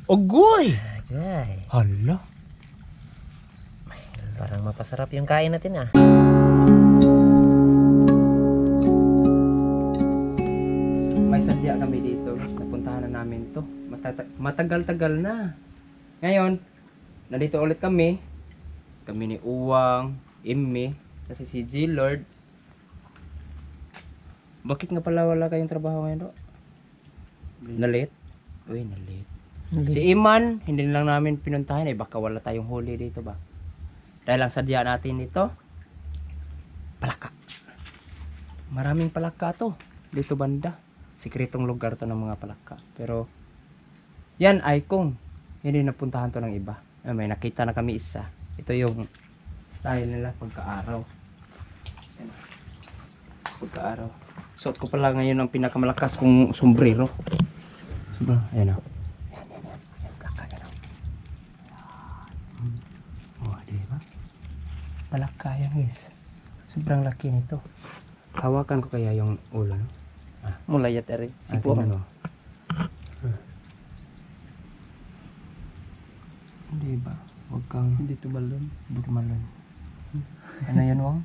Ogoy! Agay. Hala. Parang mapasarap yung kain natin ah. May sadya kami dito guys. Napuntahan na namin to. Matagal-tagal na. Ngayon, nandito ulit kami. Kami ni Uwang, Immi, kasi si G Lord. Bakit nga pala wala kayong trabaho ngayon do? Nalit? Uy, nalit. Si Iman, hindi lang namin pinuntahan eh. Baka wala tayong huli dito ba? Dahil ang sadya natin ito, palaka. Maraming palaka to. Dito banda. Sikretong lugar to ng mga palaka. Pero, yan ay kung hindi napuntahan to ng iba. May nakita na kami isa. Ito yung style nila pagka-araw. Yan. Pagka-araw. Suot ko pala ngayon ang pinakamalakas kong sombrero. Ayan o. Palaka yan guys. Sobrang laki nito. Hawakan ko kaya yung ulo, no? Mulayat eri. Sipo ano? Hindi ba? Huwag kang... Hindi tumalon. Hindi tumalon. Ano yan, Wang?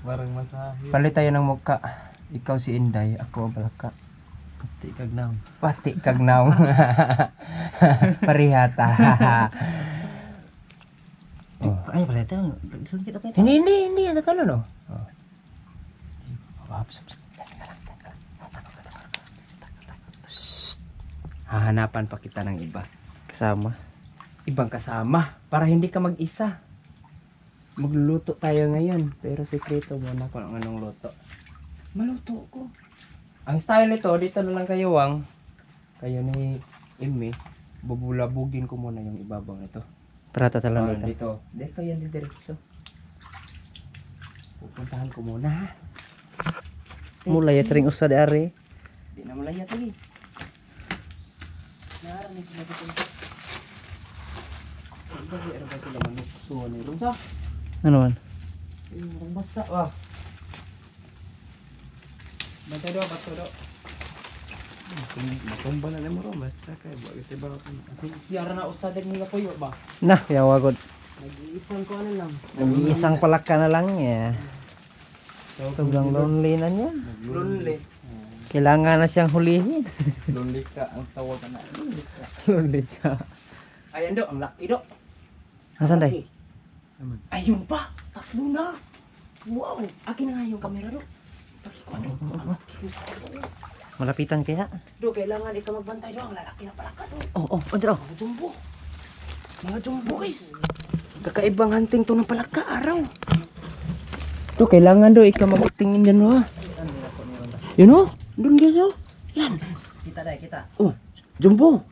Parang masahe. Palit tayo ng mukha. Ikaw si Inday, ako ang palaka. Pati kagnaw. Pati kagnaw. Parihata. Oh. Ay, pala ito. Hindi. Ang tatalo, no? Oh. Hahanapan pa kita ng iba. Kasama. Ibang kasama. Para hindi ka mag-isa. Magluluto tayo ngayon. Pero sekreto muna kung anong luto. Maluto ko. Ang style nito, dito na lang kayo, Wang. Kayo ni Immi. Bubulabugin ko muna yung ibabaw nito. Para tatalan Dito. Dito yan diretso. Pupuntahan ko muna ha. Mulayat sering usad ari. Di na malayat lagi. Narami sila sa punta. Ano ba sila manukso ni Lunsa? Ano man? Yung basa ah. Bato do. Matumba na mo ro basta kay bakit ba siara na usad nila puyo ba? Nah, yawagod. Nag-iisang ko ano lang. Isang palaka na lang ya. Sobrang lonely na niya. Lonely. Kailangan na siyang hulihin. Lonely ka ang tawag na. Lonely ka. Ayan do, ang laki do. Nasaan day? Ayun pa, tatlo na. Wow, akin na nga yung camera do. Malapitan kaya? Do, kailangan ikaw magbantay do. Ang lalaki na pala ka do. Oh, andro. Mga jumbo. Mga jumbo guys. Kakaibang hunting to ng palaka araw. Do, kailangan do ikaw magtingin dyan ha. Yun o, doon guys o. Yan. Kita day, kita. Oh, jumbo.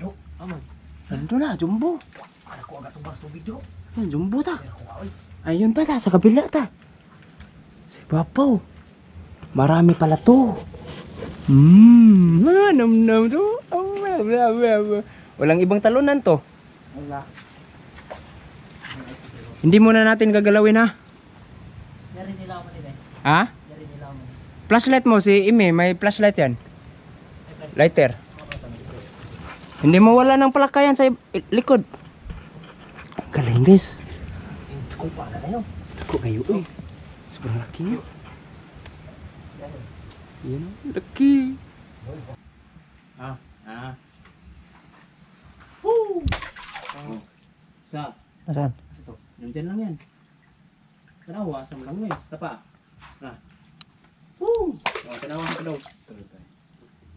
Do, aman. Nandun na, jumbo. Ako agad tubas tubig do. Yan, jumbo ta. Ayun pa ta, sa kabila ta. Si Papaw. Marami pala to. Nam-nam to. Walang ibang talunan to. Wala. Hindi muna natin gagalawin ha. Dari nila mo nila. Ha? Dari nila mo. Flashlight mo si Ime, may flashlight yan. Lighter. Hindi mawala ng palakayan sa likod. Galing guys. Ko pa na kayo. Ko kayo eh. Sobrang laki niya. Yan o, laki. Woo! Sa? Nasaan? Ito, nandyan lang yan. Tanawa, asam lang mo eh. Tapa. Woo! Tanawa ka daw.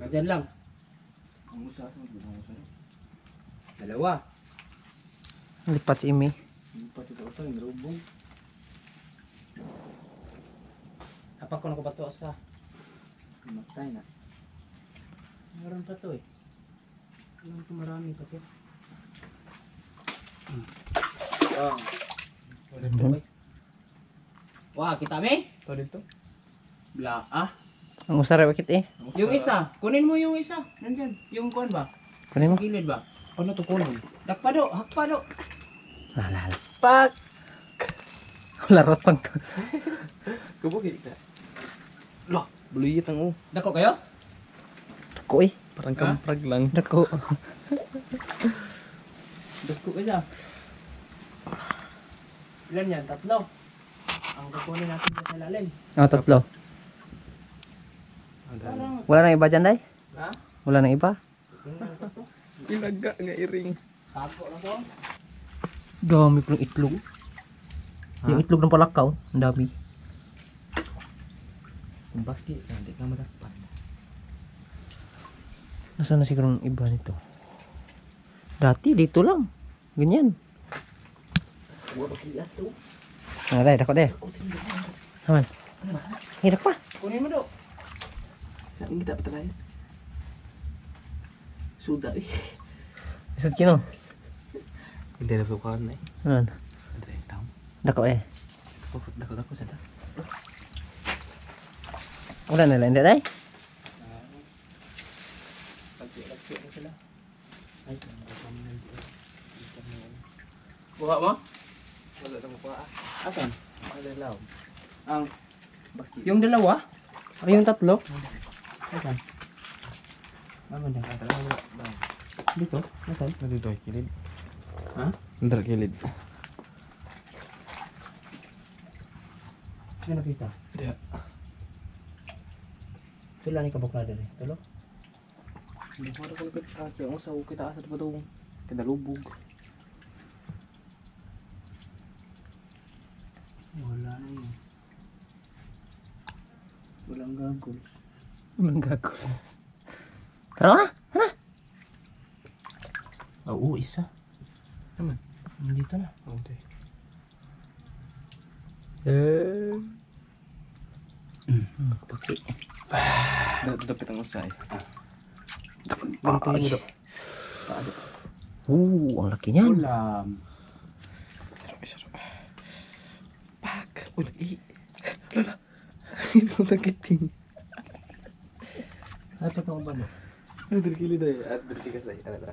Nandyan lang. Dalawa. Lipat si Imi. Pati ito sa nilubong. Tapak ko na ko ba ito sa? Matay na. Meron pa ito eh. Alam ko marami pa ito. Wah, kita me? Ito dito. Bla, ah? Ang usara bakit eh? Yung isa, kunin mo yung isa. Nandyan, yung kuan ba? Kunin mo. Sa gilid ba? Ano to kunin? Dakpado, hakpado. Lalala. Pak. Larot pang. Kubog kita. Loh, buluyit ang Dako kayo? ko eh. Parang kamprag lang. Dako. Dagko isa. Ilan yan? Tatlo. Ang kukunin natin sa lalim. Oh, tatlo. Parang, Wala nang iba dyan, Day? ha? Wala nang iba? Ilaga nga iring. Tapo na to. Dami pang itlog. Yung itlog ng palakaw, ang dami. Ang basket, hindi ka madapat. Nasaan na siguro ang iba nito? Dati, dito lang. Ganyan. Ah, Day, dako, Day. Aman. Hirap pa. Kunin mo do. Saan kita patalayan? Suda eh. Isad kino. Hindi na sukaan na eh. Aman. Andre, tao. Dako eh. Dako sada. Wala na lang, Day. Lagsi na sila. Ay, buha mo? Wala na mo pa. Asan? Wala lang. Ang, yung dalawa? O yung tatlo? Asan? Mamanda ka talaga. Dito? Asan? Nandito ay kilid. Ha? Nandito kilid. May nakita? Hindi. Sila ni kabok na din eh. Tulo? Hindi ko rin kita. Kaya ang sa kita asad pa doon. Kinalubog. Wala na yun. Walang goggles. Walang gago. Tara na. Oo, isa. Naman. Nandito na. Okay. Paki. Dapit ang usay. Ganito yung do. Ang laki niyan. Ulam. Pak! Uy, lagi. Lala. Hindi ko nagiting. Ay, patong ba no? Nandito kilid ay. At berti ka say. Ano na?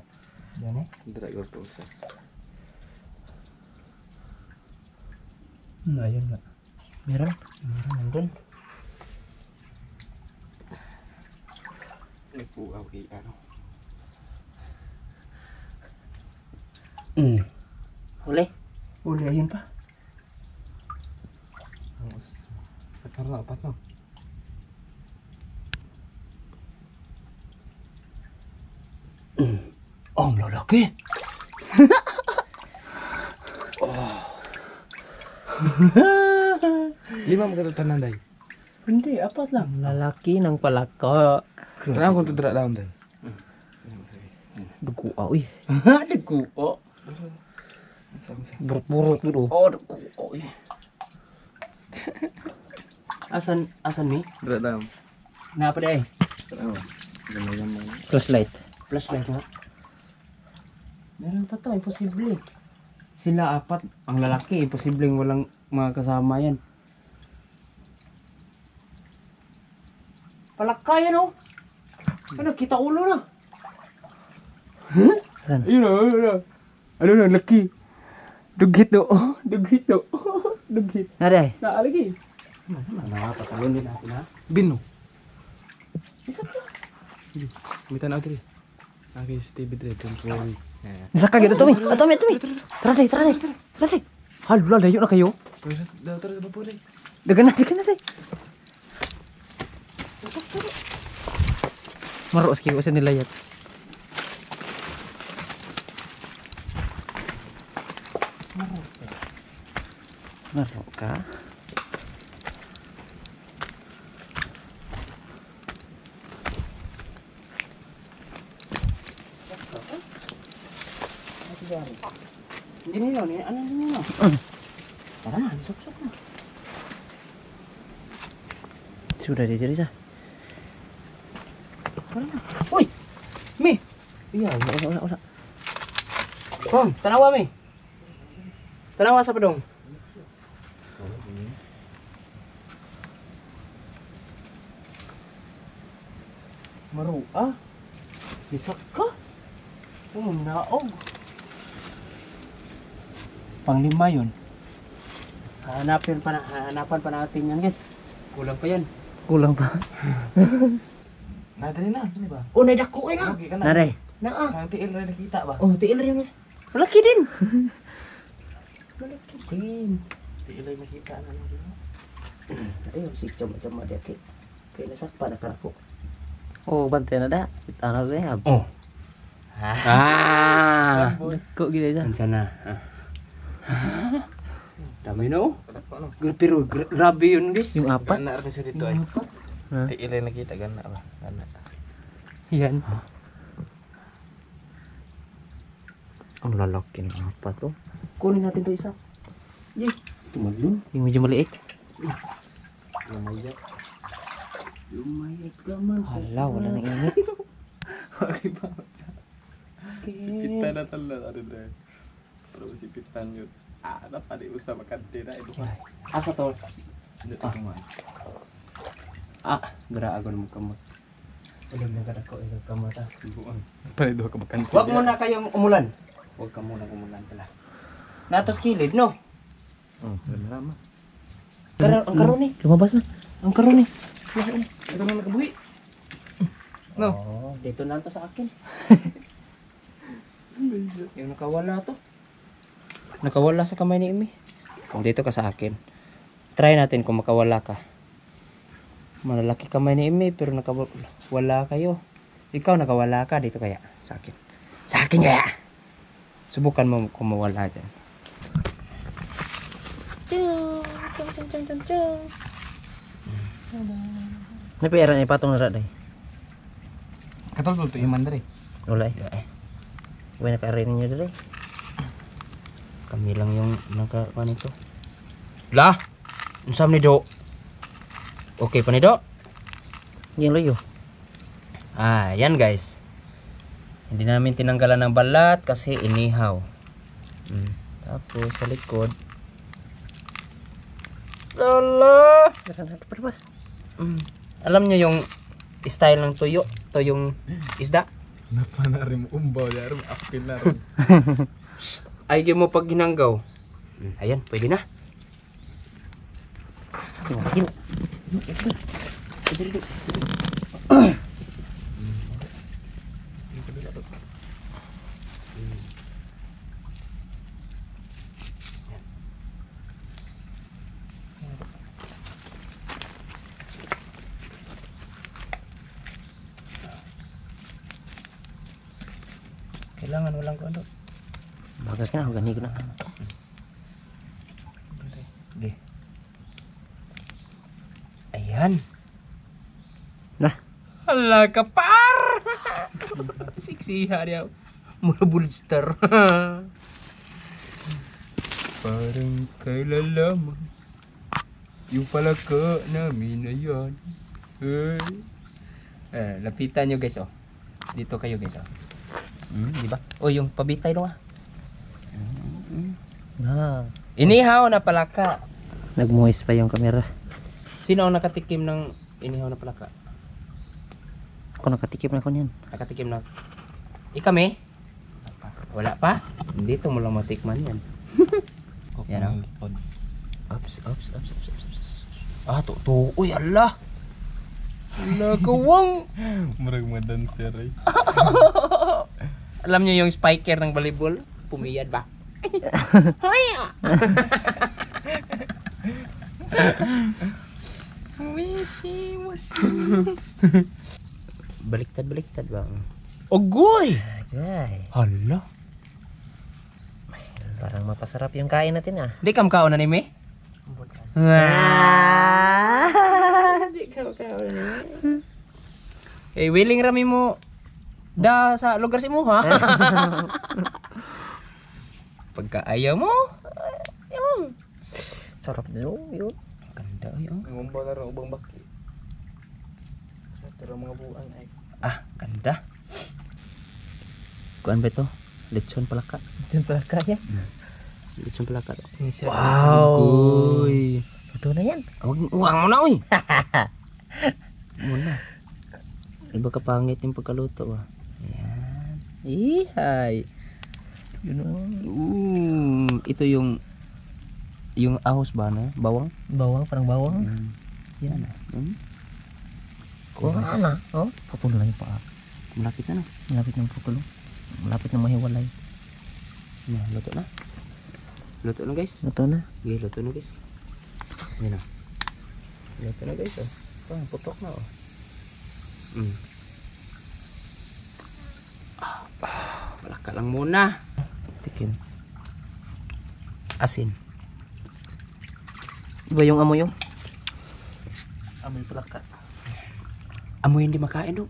Yan eh. Nandito ko ito usay. Ayun nga. Meron? Meron, nandun. Nagpuaw kay ano. Huli. Uli, ayun pa. Sa karna, apat no? Oh, ang lalaki. Lima mo katutan day. Hindi, apat lang. Lalaki ng palaka. Terang kung tudra daon day. Dugo uy. Dugo. Buruk-buruk gitu. Oh, dugo. Asan ni? Tudra daon. Napa deh? Ano? Gamay-gamay. Flashlight. Flashlight nga. Meron pa to, imposible. Sila apat, ang lalaki, imposibleng walang mga kasama yan. Palaka yan oh. Ano, kita ulo na. Saan? Ayun na. Ano na, laki. Dugit do. Dugit do. Dugit. Nade. Naalagi. Patalon din natin ha. Bino. Isa pa. Mitan ako diri. Aki si TV diri temporary. Bisa kaget tuh mi. Atau mi. Tara deh. Tara deh. Halula dayo na kayo. Terus daw ba po dai? Dagan na deh. Maro ski usan nilayat. Maro ka? Hindi nyo, ano nyo? Tara na, sok-sok na. Sudah di diri sa. Tara na. Uy! Mi! Iya, wala. Kom, tanawa mi. Tanawa sa padong. Maru, ah? Bisak ka? Naog. Panglima yun. Hanapan pa natin yan guys. Kulang pa yan. Kulang pa. Dali na, dali ba? Oh, naidako eh na. Okay ka na. Naray. Naa. Ang tiil na nakita ba? Oh, tiil rin. Malaki din. Malaki din. Tiil na nakita na lang. Ayun, si Chama-Chama dia kay. Kay nasakpa na karako. Oh, bantay na da. Ano ga Oh. Ah. Kok gila Saan sana? Dami no? Ano? Pero grabe yun guys. Yung apat. Gana rin siya dito ay. Ha? Tiil na nakita gana ba? Gana. Yan. Ang lalaki ng apat to. Kunin natin to isa. Yay. Tumalun. Yung medyo maliit. Lumayat. Lumayat ka man. Hala, wala nang init. Okay ba? Sipitan na tala rin dahil. Pero sipitan yun. Dapat di usah makan tidak itu. Asa to? Tidak kuman. Gara ako mo kamot. Salim na kada ko ito kamot ah. Buang. Pala do ka makan. Huwag muna kayong umulan. Huwag ka muna umulan pala. Natos kilid no? Lama. Ang karon ni. Lumabas na. Ang karon ni. Ito na nakabuhi. No. Oh, dito na to sa akin. Yung nakawala to. Nakawala sa kamay ni Imi. Kung dito ka sa akin. Try natin kung makawala ka. Malalaki kamay ni Imi pero nakawala kayo. Ikaw nakawala ka dito kaya sa akin. Sa akin kaya. Subukan mo kung mawala dyan. May pera ni patong na day. Katol to iman dari. Wala eh. Yeah, eh. Uy, nakarin niyo day. Kami lang yung nakakuha nito. Lah! Unsam ni Do? Okay pa ni Do? Yung loyo. Yan guys. Hindi namin tinanggalan ng balat kasi inihaw. Tapos sa likod. Lala! Alam nyo yung style ng tuyo? Tuyong isda? Napanarim umbaw yarum apil na rin. Ay, mo pag ginanggaw. Ayan, pwede na. Kailangan walang ano. Bagas ka na, gani ko na. Okay. Ayan. Nah. Hala ka par! Siksiha dia. Mula bullstar. Parang kailalaman. Yung pala ka namin na yan. Lapitan nyo guys oh. Dito kayo guys oh. Di ba? Oh, yung pabitay no ah. Inihaw na palaka. Nagmoist pa yung camera. Sino ang nakatikim ng inihaw na palaka? Ako nakatikim na ko niyan. Nakatikim na. Ikami? Wala pa? Dito mo lang matikman yan. Yan o. Ups. To. Uy, Allah! Nagawang! Murag madanser ay. Alam niyo yung spiker ng volleyball? Pumiyad ba? Hoya! Baliktad ba? Ogoy! Ay, Hala! parang mapasarap yung kain natin ah. Di kam kaon na ni me? Di kam kaon na ni me. Willing rami mo da sa lugar si mo ha? Pagka ayaw mo, yun. Sarap na yun. Ganda yun. Ngumbaw na rin ubang baki. Pero mga buwan ay. Ganda. Kuan ba ito? Lechon palaka. Diyan pala kaya. Lechon palaka. Wow. Uy. Ito na yan. Uwang mo na uy. Muna. Iba ka pangit yung pagkaluto ba? Ayan. Ihay. Ito yung ahos ba na? Bawang? Bawang, parang bawang. Yan. Kuha na. Oh, putol na yung paa. Malapit na no. Malapit ng putol. Malapit na mahiwalay. Luto na. Luto na guys. Ito na. Okay, luto na guys. Yan na. Luto na guys oh. Putok na oh. Palaka lang muna. Tikim. Asin. Iba yung amoy yung. Amoy palaka. Amoy hindi makain do.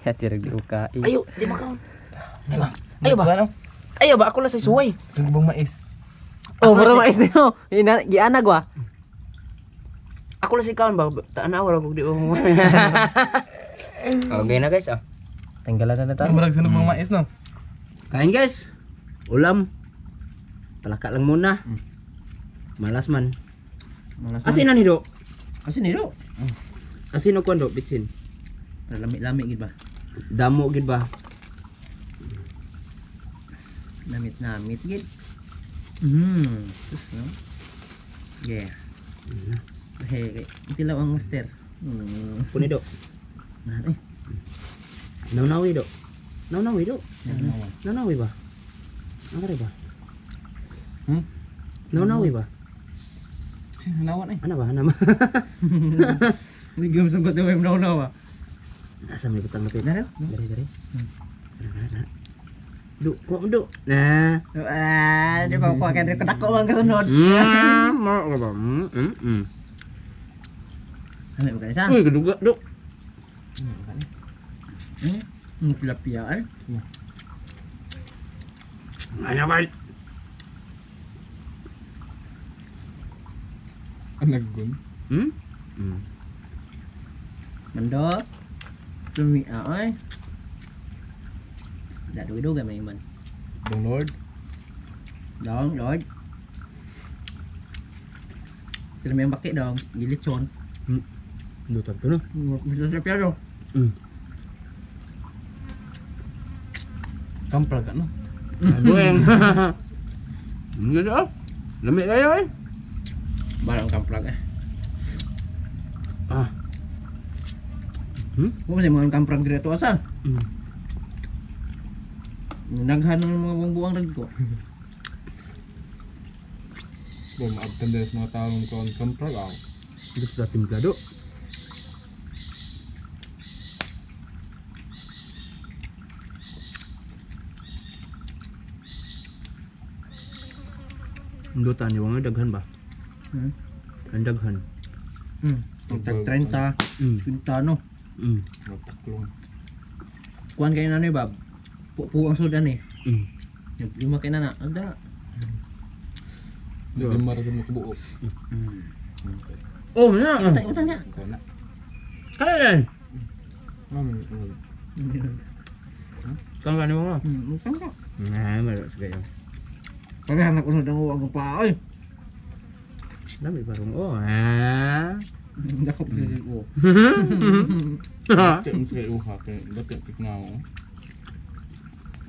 Ya tirag di uka. Ayo, di makaon. Ayo ba? Ayo ba ako lang sa suway. Sugubang mais. Oh, Ako bro na mais nino. Giana gwa. Ako lang si kaon ba? Tanaw ra kog di mo. Okay na guys ah. Tanggalan na tayo. Marag sugubang mais no. Kain guys. Ulam. Palaka lang muna. Malas man. Asin na ni do. Asin nilo. Asin o kuan do bitsin. Lami-lami gid ba? Damo gid ba? Namit gid. Sus no. Yeah. Hey, itilaw ang master. Puni do. Nah, Naunawi do. Naunawi do. Naunawi ba? Ano ba? Naunawi ba? Nawan eh. Ano ba? Ano ba? Hindi ko sagot na may naw-naw ah. Asa may butang lapit na rin? Dari. Du, kuha mo du. Nah. Di ba ko akan dako bang kasunod. Mo ba? Ano ba kanisa? Uy, gaduga du. Tilapia ay. Ano ba? Naggun. Mando. Lumia ay. Đã đuổi đuôi mày mình. Bang Lord. Đón rồi. Thì mày bắt cái đòn, gì lít tròn. Du thật đó. Mình sẽ kéo rồi. Kampral kan no. Bueng. Gitu đó. Lamig kayo eh. Barang kamprak eh. Ah. Kung masih mga kamprak direto asa. Naghan ng mga buang-buang rin ko. Bom abdan dari mga taong kawan kampral aw. Itu sudah timpla do. Dutan yung mga daghan ba? Ang daghan. Tag 30, 50 no. Mataklong. Kuan kayo na ni Bob. Puang sudan eh. Yung lima kayo na ada. Di marah sa mga kabuo. Oh, na. Utang niya. Ikaw na. Kaya yan. Kang gani mo nga. Utang niya. Nah, malas kayo. Kaya anak ko sudan uwag ng pa oy. Dami parang oh. Ah. Dako pili ko. Cek mo sa uha kay dapat tiknaw.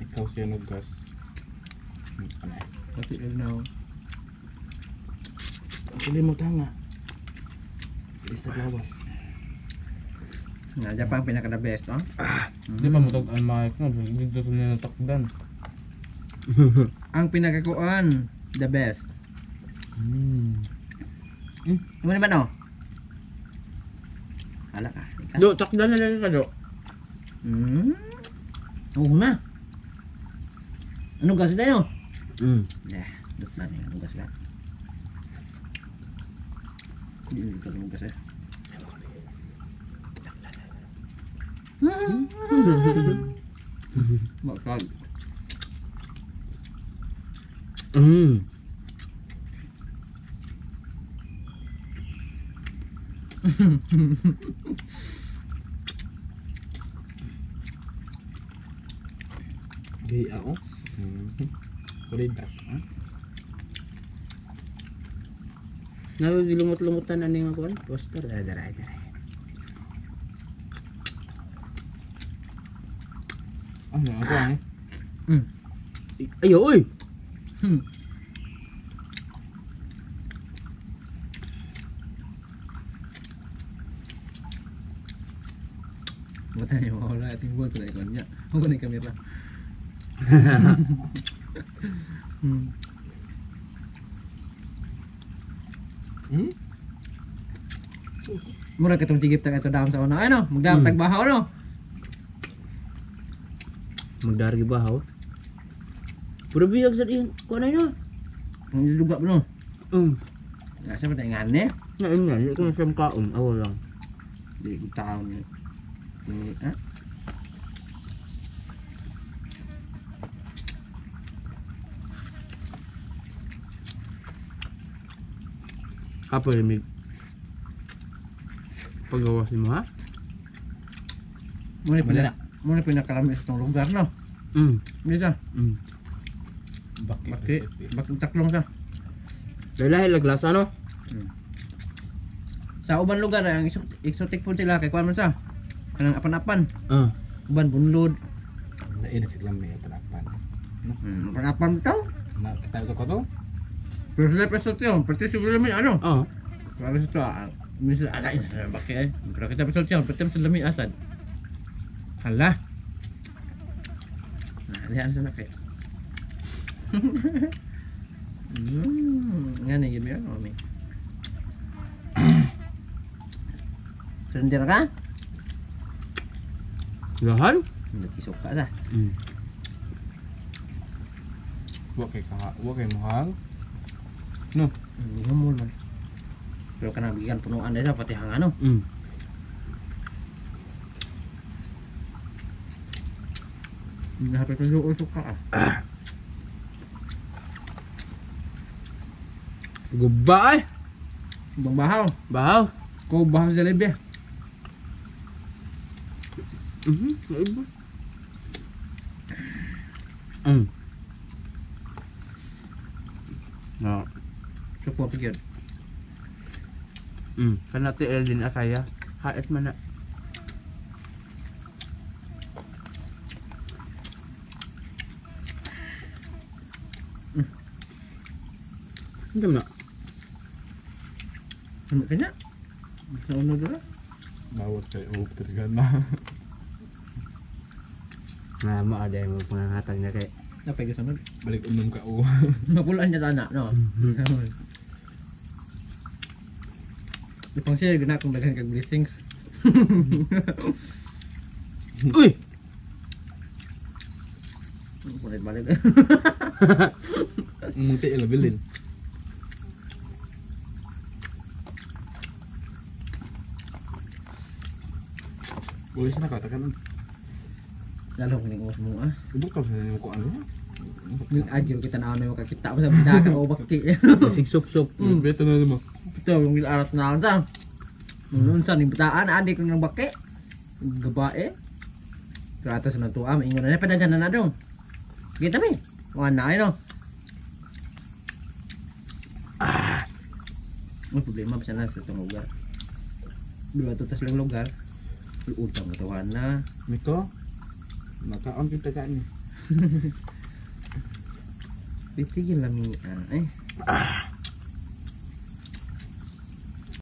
Ikaw siya naggas. Anay. Pati na. Pili mo tanga. Isa gawas. Nga Japan pinaka the best, oh. Di pa mo tog ang mic no, dito to na takdan. Ang pinakakuan the best. Ano naman oh? Hala ka. Do, takdan na lang ka do. Oo na. Anong gas tayo? Nah, Dot na niya. Anong gas ka? Hindi ka anong gas eh. Makal. Di ako. Kulidas. Nabi dilumot-lumutan ano yung akuan? Poster. Dara. Ano ako eh? Ayo, oy. Ay, wala timbul pala ikon niya. Ako ni kamera. Mura katong tigip tag ito daam sa una ano, magdaam tag bahaw no. Magdari bahaw. Puro biyag sa diyan. Kuha na yun. Ang luga no. Nga Nga sa patay ngane. nga. Hindi ko nasam kaon. Awa lang. Di taon ni. Ah. Kapo yung may paggawa si mo ha? Muna pinakalamis ng lugar no. Dito. Bakit taklong sa. Dahil laglasa no? Sa uban lugar ang exotic food sila kay kuan man sa. Kanang apan-apan. Uban bunlod. Nain sila may panapan. Apan-apan taw. Na kita ko to. Pero sila peso tiyo, pati siguro may ano. Para sa to, misal alay na bakit. Pero kita peso tiyo, pati sa lami asad. Hala. Alihan sa nakay. Nga na yun yun, mami. Surrender ka? Gahan? Nagkisok ka sa. Wa kay mohang. Hindi mo man. Pero kanang bigyan punuan dahil pati hang ano. Nahapit ang usok ka ah. Guba ay! Bang bahaw. Bahaw? Ko bahaw sa lebe. Naiba. No. Supo pigyan. Kanati Eldin akaya. Hait man na. Hindi na. Ano kanya? Sa uno dala? Bawat kay tergan na. Nga mo ada yung pangangatag na kay. Napay ka sunod. Balik ka o. Napulaan niya tana, no? Ipang siya, gana akong daghan kag blessings. Uy! Balik-balik. Muti ilabilin. Boleh sana katakan. Lalo ko ning mo ah. Ibuk ka sa ko ano? Yung agyo kita na ano makakita mo sa bidaka o bakti. Sig sup-sup. Beto na mo. Ito yung arat na sa. Nung sa ning bitaan adik ko ng baki. Gabae. Kratos na to am ingon na padagan na dong. Kita mi. Wa na no. May problema pa sana sa itong lugar. Dua tutas lang lugar. Utang na tawahan na. Mito. Makaon kita kan. Titigil lami.